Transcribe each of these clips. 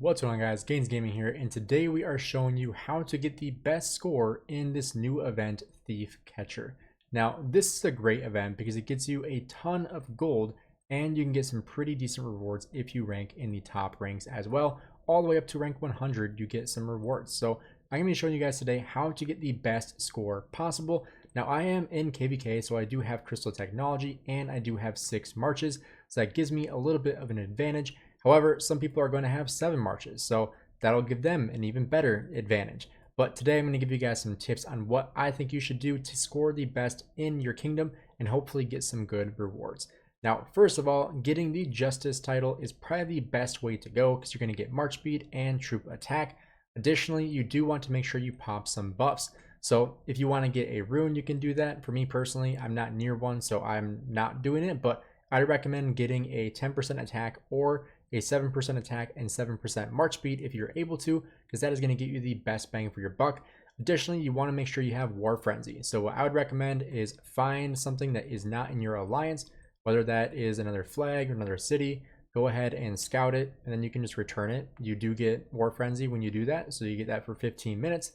What's going on, guys? Gainz Gaming here, and today we are showing you how to get the best score in this new event, Thief Catcher. Now, this is a great event because it gets you a ton of gold, and you can get some pretty decent rewards if you rank in the top ranks as well. All the way up to rank 100, you get some rewards. So I'm going to be showing you guys today how to get the best score possible. Now, I am in KVK, so I do have Crystal Technology, and I do have 6 marches, so that gives me a little bit of an advantage. However, some people are going to have 7 marches, so that'll give them an even better advantage. But today I'm going to give you guys some tips on what I think you should do to score the best in your kingdom and hopefully get some good rewards. Now, first of all, getting the Justice title is probably the best way to go because you're going to get March Speed and Troop Attack. Additionally, you do want to make sure you pop some buffs. So if you want to get a rune, you can do that. For me personally, I'm not near one, so I'm not doing it, but I recommend getting a 10% attack or a 7% attack and 7% march speed if you're able to, because that is going to get you the best bang for your buck. Additionally, you want to make sure you have War Frenzy. So what I would recommend is find something that is not in your alliance, whether that is another flag or another city. Go ahead and scout it, and then you can just return it. You do get War Frenzy when you do that, so you get that for 15 minutes.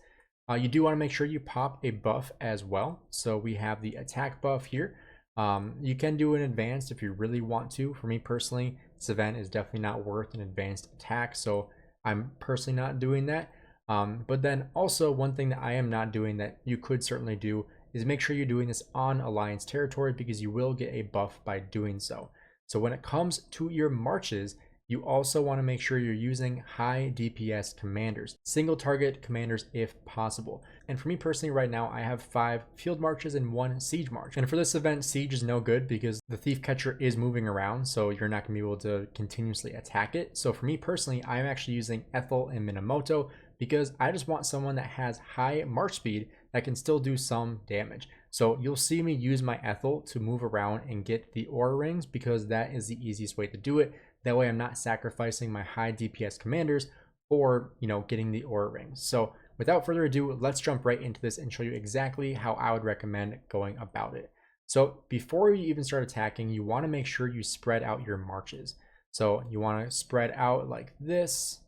You do want to make sure you pop a buff as well. So we have the attack buff here. You can do an advanced if you really want to. For me personally, this event is definitely not worth an advanced attack, so I'm personally not doing that. But then also one thing that I am not doing that you could certainly do is make sure you're doing this on Alliance territory, because you will get a buff by doing so. So when it comes to your marches, you also want to make sure you're using high DPS commanders, single target commanders if possible. And for me personally right now, I have 5 field marches and 1 siege march. And for this event, siege is no good because the Thief Catcher is moving around, so you're not going to be able to continuously attack it. So for me personally, I'm actually using Ethel and Minamoto because I just want someone that has high march speed that can still do some damage. So you'll see me use my Ethel to move around and get the aura rings because that is the easiest way to do it. That way I'm not sacrificing my high DPS commanders for, getting the aura rings. So without further ado, let's jump right into this and show you exactly how I would recommend going about it. So before you even start attacking, you want to make sure you spread out your marches. So you want to spread out like this,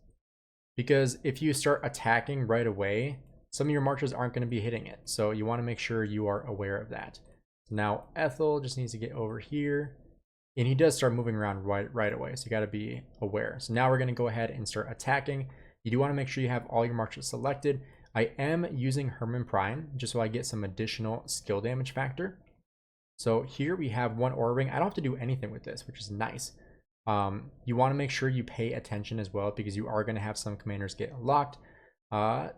because if you start attacking right away, some of your marches aren't going to be hitting it. So you want to make sure you are aware of that. So now Ethel just needs to get over here. And he does start moving around right away, so you got to be aware. So now we're going to go ahead and start attacking. You do want to make sure you have all your marches selected. I am using Herman Prime just so I get some additional skill damage factor. So here we have 1 aura ring. I don't have to do anything with this, which is nice. You want to make sure you pay attention as well, because you are going to have some commanders get locked. Okay,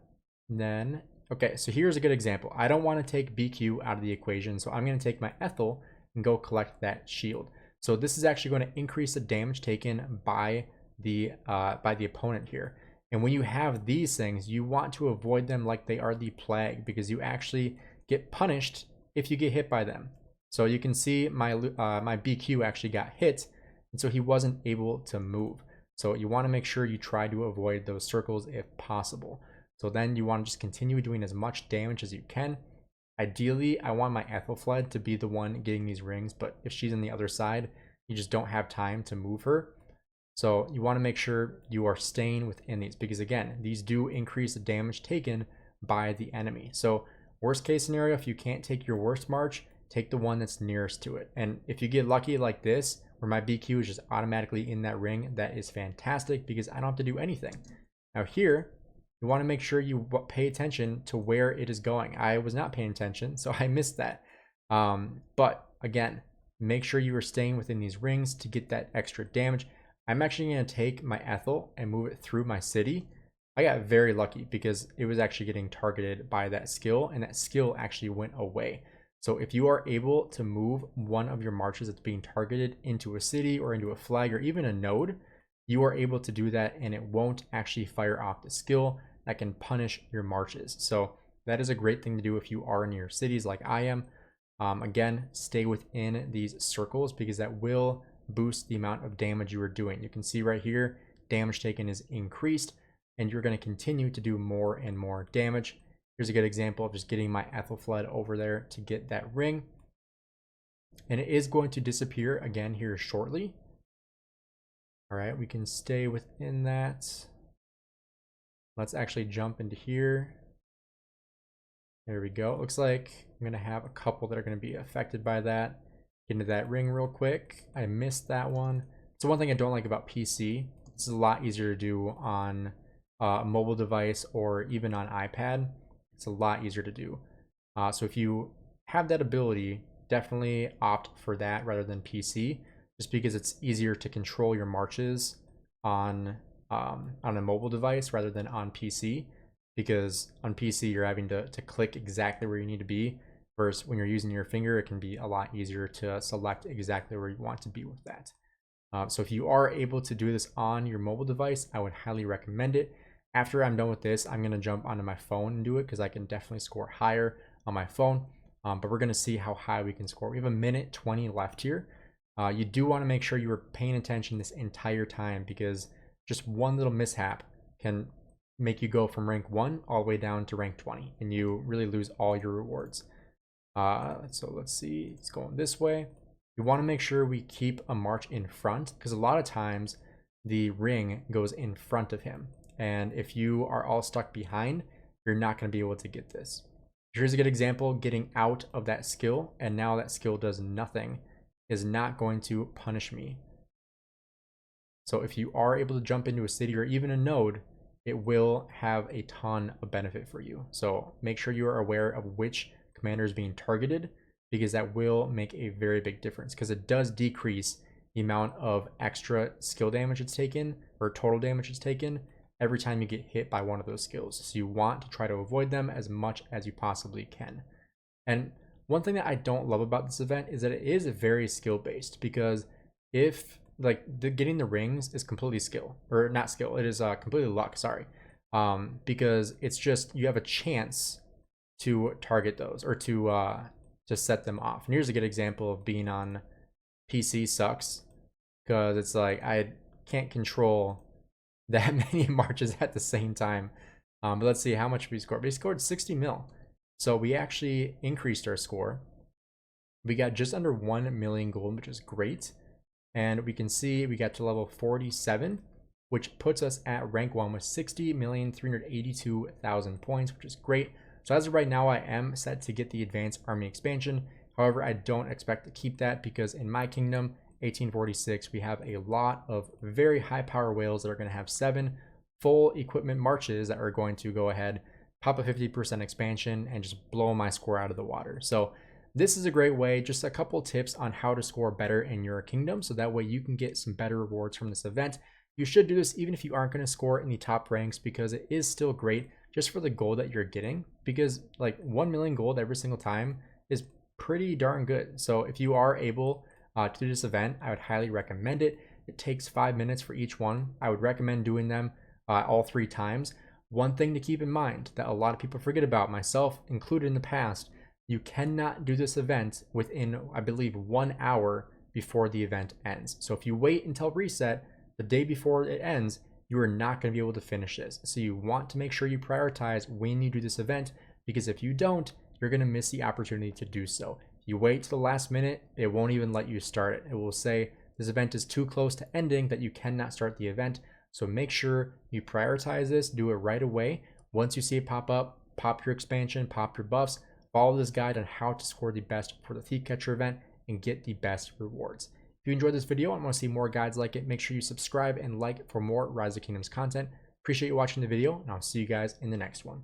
so here's a good example. I don't want to take BQ out of the equation, so I'm going to take my Ethel and go collect that shield. So this is actually going to increase the damage taken by the opponent here. And when you have these things, you want to avoid them like they are the plague, because you actually get punished if you get hit by them. So you can see my BQ actually got hit, and so he wasn't able to move. So you want to make sure you try to avoid those circles if possible. So then you want to just continue doing as much damage as you can. Ideally, I want my Ethelfled to be the one getting these rings, but if she's on the other side, you just don't have time to move her. So you want to make sure you are staying within these, because again, these do increase the damage taken by the enemy. So worst case scenario, if you can't take your worst march, take the one that's nearest to it. And if you get lucky like this, where my BQ is just automatically in that ring, that is fantastic because I don't have to do anything. Now here, you want to make sure you pay attention to where it is going. I was not paying attention, so I missed that. But again, make sure you are staying within these rings to get that extra damage. I'm actually going to take my Ethel and move it through my city. I got very lucky because it was actually getting targeted by that skill, and that skill actually went away. So if you are able to move one of your marches that's being targeted into a city or into a flag or even a node, you are able to do that, and it won't actually fire off the skill that can punish your marches. So that is a great thing to do if you are in your cities like I am. Again, stay within these circles because that will boost the amount of damage you are doing. You can see right here, damage taken is increased, and you're going to continue to do more and more damage. Here's a good example of just getting my Ethelfled over there to get that ring. And it is going to disappear again here shortly. All right, we can stay within that. Let's actually jump into here. There we go. It looks like I'm going to have a couple that are going to be affected by that. Get into that ring real quick. I missed that one. So one thing I don't like about PC, this is a lot easier to do on a mobile device or even on iPad. It's a lot easier to do. So if you have that ability, definitely opt for that rather than PC, just because it's easier to control your marches on a mobile device rather than on PC. Because on PC you're having to click exactly where you need to be, versus when you're using your finger, it can be a lot easier to select exactly where you want to be with that. So if you are able to do this on your mobile device, I would highly recommend it. After I'm done with this, I'm going to jump onto my phone and do it because I can definitely score higher on my phone. But we're going to see how high we can score. We have a minute 20 left here. You do want to make sure you are paying attention this entire time, because just one little mishap can make you go from rank 1 all the way down to rank 20, and you really lose all your rewards. So let's see, it's going this way. You want to make sure we keep a march in front, because a lot of times the ring goes in front of him, and if you are all stuck behind, you're not going to be able to get this. Here's a good example. Getting out of that skill, and now that skill does nothing, is not going to punish me. So if you are able to jump into a city or even a node, it will have a ton of benefit for you. So make sure you are aware of which commander is being targeted, because that will make a very big difference, because it does decrease the amount of extra skill damage it's taken, or total damage it's taken, every time you get hit by one of those skills. So you want to try to avoid them as much as you possibly can. And one thing that I don't love about this event is that it is very skill based, because if getting the rings is completely skill, or not skill, it is completely luck, sorry. Because it's just, you have a chance to target those, or to set them off. And here's a good example of being on PC sucks, because it's like I can't control that many marches at the same time. But let's see how much we scored. We scored 60 mil. So we actually increased our score. We got just under 1 million gold, which is great. And we can see we got to level 47, which puts us at rank 1 with 60,382,000 points, which is great. So as of right now, I am set to get the advanced army expansion. However, I don't expect to keep that, because in my kingdom, 1846, we have a lot of very high power whales that are going to have 7 full equipment marches that are going to go ahead, pop a 50% expansion, and just blow my score out of the water. So this is a great way, just a couple tips on how to score better in your kingdom, so that way you can get some better rewards from this event. You should do this even if you aren't going to score in the top ranks, because it is still great just for the gold that you're getting, because like 1 million gold every single time is pretty darn good. So if you are able to do this event, I would highly recommend it. It takes 5 minutes for each one. I would recommend doing them all 3 times. One thing to keep in mind that a lot of people forget about, myself included in the past, you cannot do this event within, I believe, 1 hour before the event ends. So if you wait until reset the day before it ends, you are not going to be able to finish this. So you want to make sure you prioritize when you do this event, because if you don't, you're going to miss the opportunity to do so. You wait to the last minute, it won't even let you start it. It will say this event is too close to ending that you cannot start the event. So make sure you prioritize this, do it right away. Once you see it pop up, pop your expansion, pop your buffs, follow this guide on how to score the best for the Thief Catcher event and get the best rewards. If you enjoyed this video and want to see more guides like it, make sure you subscribe and like for more Rise of Kingdoms content. Appreciate you watching the video, and I'll see you guys in the next one.